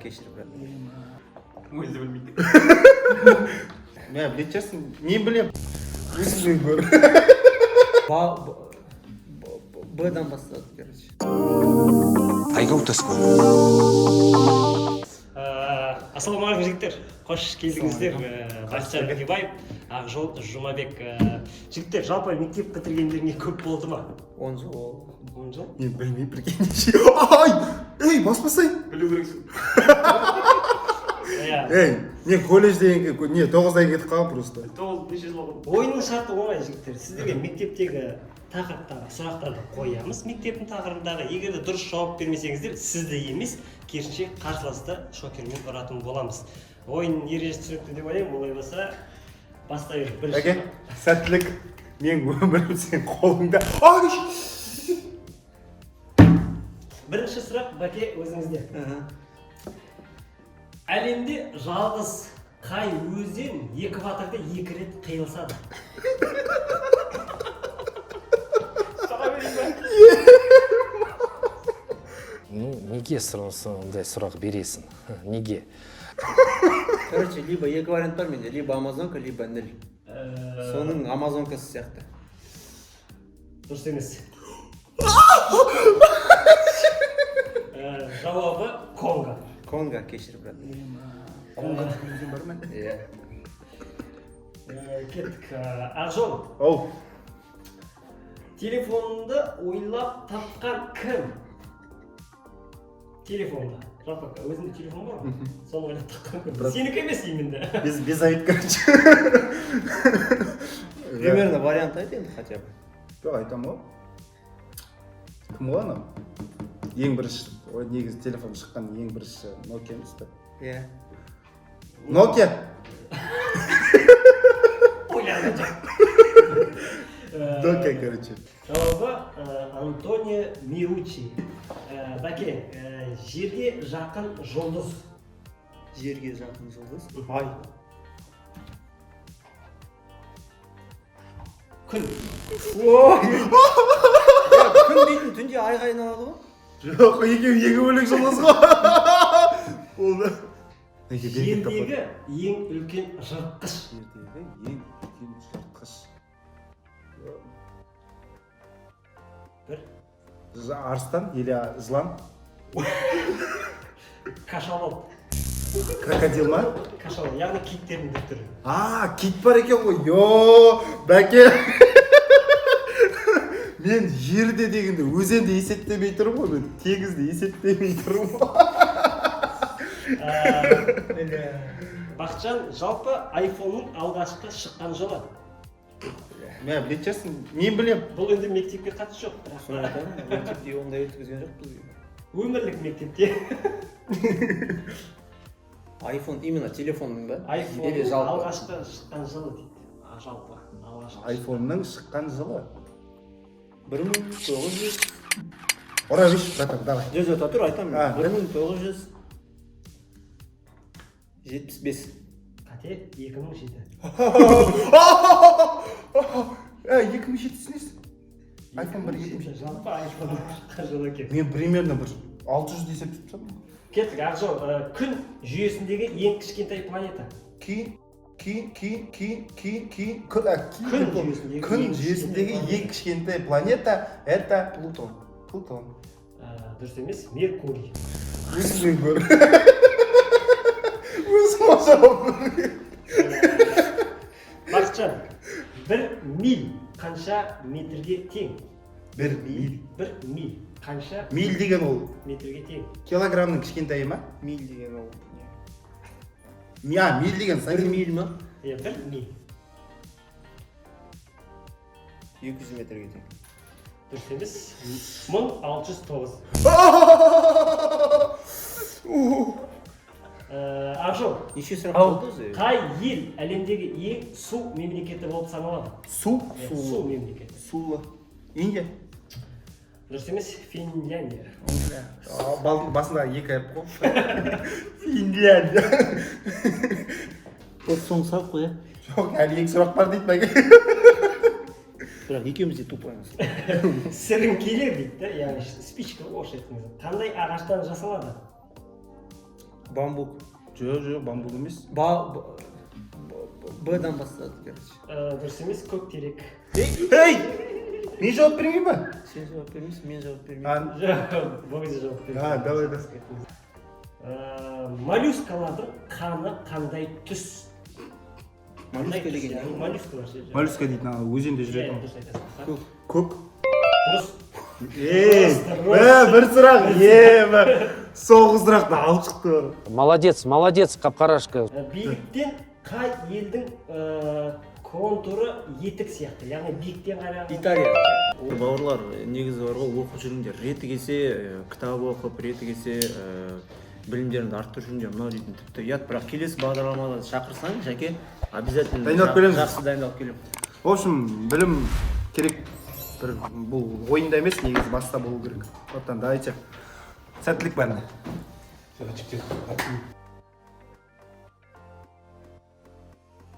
кешір, брат. Өзі білмейді. Мә, білет жасын, мен білем. Өзіңнен көр. Б-дан бастады, короче. Қайға ұтасың? Ассалаумағалейкум жігіттер, қош келдіңіздер. Бақытжан Бекебаев, Ақжол Жұмабек. Жігіттер, жалпы мектеп бітіргендеріңе көп болды ма? 10 жыл болды. 10 жыл? Мен білмей біргенде. Ай! Ей, баспасай! Білу керексің. Ей, мен колледжден, не, 9-дан кетіп қалам просто. 9 неше жыл болды? Ойынның шарты оңай жігіттер. Сіздерге мектептегі тақырыптағы сұрақтарды қоямыз. Мектептің тақырыбындағы егер де дұрыс жауап бермесеңіздер, сізді емес, керісінше қарсыласты шокермен ұратын боламыз. Ойын ережесі түсінікті деп ойлаймын, олай болса бастай берейік. Әке, сәттілік. Мен өмірім сен қолыңда. Ай! Бірінші сұрақ Бәке өзіңізде. Әлемде жалғыз қай өзен экваторда 2 рет қиылысады? Неге ондай сұрақ бересің? Неге? Короче, либо екі вариант бар менде, либо Амазонка, либо Нил. Соның Амазонкасы сияқты. Дұрыс емес. Жауабы Конго. Конго, кешір, брат. Конго өзің бар ма? Иә. Кеттік. Ақжол, Оу. телефоныңды ойлап тапқан кім? Телефонды. Жалпы өзіңде телефон бар ма? Соны ойлап тапқан кім? Сенікі емес именно. Без айт, короче. Примерно вариант айт енді хотя бы. Жоқ, айтам ғой. Кім ғой анау? Ең бірінші, негізі телефон шыққан ең бірінші Nokia емес пе? Иә. Nokia! Ойлағанда жоқ. Nokia, короче. Жауабы Антонио Миучи. Бәке, жерге жақын жұлдыз. Жерге жақын жұлдыз. Ай. Күн. Күн дейтін түнде айға айналады ғой? Жоқ, екі бөлек жұлдыз ғой. Болды. Жердегі ең үлкен жыртқыш. Жердегі ең үлкен жыртқыш. Бір. Арыстан или жылан? Кашалот. Крокодил ма? Кашалот, яғни киттердің бір түрі. Кит бар екен ғой. Бәке. Мен жерде дегенде өзенде есептемей тұрмын ғой, мен теңізде есептемей тұрмын ғой. Бақытжан, жалпы айфонның алғашқы шыққан жылы. Мә, білет жасын, мен білем. Бұл енді мектепке қатысы жоқ. Соны айтамын, мектепте ондай өткізген жоқпыз. Өмірлік мектепте. Айфон, именно телефонның ба? Айфонның алғашқы шыққан жылы дейді. Жалпы, алғашқы. Айфонның шыққан жылы. 1900. Ора виш, братан, давай. Жоқ, тұр айтамын. 1975. Қате 2007. 2007-сінесің? Айфон бір 2007. Жалпы айфонның шыққан жылы екен. Мен примерно бір 600 есептесем. Кеттік, Ақжол, күн жүйесіндегі ең кішкентай планета. Күн жүйесіндегі ең кішкентай планета это Плутон. Дұрыс емес, Меркурий. Өзіңнен көр. Өзім жауап берген. Бақытжан, 1 миль қанша метрге тең? 1 миль. 1 миль қанша Миль деген ол метрге тең? килограммның кішкентайы ма? Миль деген ол. Миль деген 1 миль ма? 1 миль. 200 метрге тең. Дұрыс емес, 1609. Ақжол, Неше сұрақ болды өзі? қай ел әлемдегі ең су мемлекеті болып саналады? Су? Су мемлекеті. Сулы. Индия. Дұрыс емес, Финляндия. Басында екі айып қой. Финляндия. Осы соңғы сұрақ қой, иә? Жоқ, әлі екі сұрақ бар дейді бәке. Бірақ екеуміз де тупаймыз. Сіріңкелер дейді, яғни спичка орысша айтқанда. Қандай ағаштан жасалады? Бамбук. Жоқ, бамбук емес. Б-дан бастады, короче. Дұрыс емес, көктерек. Ей! Мен жауап бермеймін ба? Сен жауап бермейсің, мен жауап бермеймін. Жоқ, бойды жауап берді. Давай да. Моллюскалардың қаны қандай түс? Моллюска деген не? Моллюскалар ше. Моллюска дейтін ана өзенде Иә, жүретін. дұрыс айтасың. Көк. Дұрыс. Бір сұрақ. Соңғы сұрақты алып шықты. Молодец, молодец, қап-қарашқа. Биіктен қай елдің контуры етік сияқты, яғни биіктен қараған. Италия. Бауырлар, негізі бар ғой, оқып жүріңдер. Реті келсе, кітап оқып, реті келсе, білімдеріңді арттырып жүріңдер. Мынау дейтін тіпті ұят, бірақ келесі бағдарламада шақырсаң, Жаке, обязательно Дайындалып келеміз. жақсы дайындалып келемін. В общем, білім керек. Бұл ойында емес, негізі баста болу керек. Оттан давайте. Сәттілік бәріне.